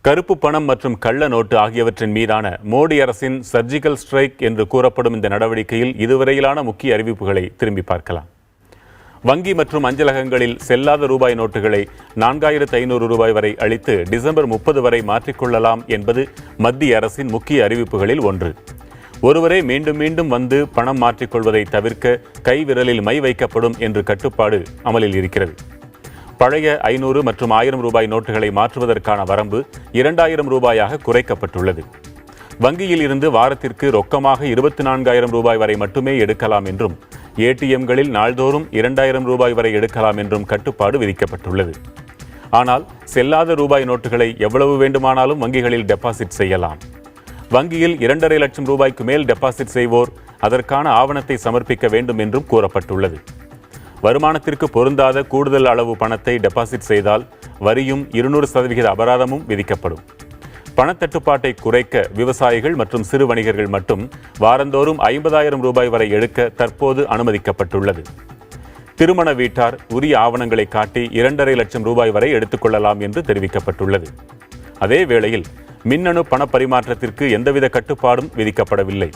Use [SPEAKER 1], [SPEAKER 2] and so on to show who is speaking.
[SPEAKER 1] கருப்பு பணம் மற்றும் கள்ள நோட்டு ஆகியவற்றின் மீதான மோடி அரசின் சர்ஜிக்கல் ஸ்ட்ரைக் என்று கூறப்படும் இந்த நடவடிக்கையில் இதுவரையிலான முக்கிய அறிவிப்புகளை திரும்பி பார்க்கலாம். வங்கி மற்றும் அஞ்சலகங்களில் செல்லாத ரூபாய் நோட்டுகளை 4500 ரூபாய் வரை அளித்து டிசம்பர் 30 வரை மாற்றிக்கொள்ளலாம் என்பது மத்திய அரசின் முக்கிய அறிவிப்புகளில் ஒன்று. ஒருவரே மீண்டும் மீண்டும் வந்து பணம் மாற்றிக்கொள்வதை தவிர்க்க கைவிரலில் மை வைக்கப்படும் என்று கட்டுப்பாடு அமலில் இருக்கிறது. பழைய 500 மற்றும் 1000 ரூபாய் நோட்டுகளை மாற்றுவதற்கான வரம்பு 2000 ரூபாயாக குறைக்கப்பட்டுள்ளது. வங்கியில் இருந்து வாரத்திற்கு ரொக்கமாக 24000 ரூபாய் வரை மட்டுமே எடுக்கலாம் என்றும் ஏடிஎம்களில் நாள்தோறும் 2000 ரூபாய் வரை எடுக்கலாம் என்றும் கட்டுப்பாடு விதிக்கப்பட்டுள்ளது. ஆனால் செல்லாத ரூபாய் நோட்டுகளை எவ்வளவு வேண்டுமானாலும் வங்கிகளில் டெபாசிட் செய்யலாம். வங்கியில் 2.5 லட்சம் ரூபாய்க்கு மேல் டெபாசிட் செய்வோர் அதற்கான ஆவணத்தை சமர்ப்பிக்க வேண்டும் என்றும் கூறப்பட்டுள்ளது. வருமானத்திற்கு பொருந்தாத கூடுதல் அளவு பணத்தை டெபாசிட் செய்தால் வரியும் 200% அபராதமும் விதிக்கப்படும். பணத்தட்டுப்பாட்டை குறைக்க விவசாயிகள் மற்றும் சிறு வணிகர்கள் மட்டும் வாரந்தோறும் 50000 ரூபாய் வரை எடுக்க தற்போது அனுமதிக்கப்பட்டுள்ளது. திருமண வீட்டார் உரிய ஆவணங்களை காட்டி 2.5 லட்சம் ரூபாய் வரை எடுத்துக்கொள்ளலாம் என்று தெரிவிக்கப்பட்டுள்ளது. அதே வேளையில் மின்னணு பண பரிமாற்றத்திற்கு எந்தவித கட்டுப்பாடும் விதிக்கப்படவில்லை.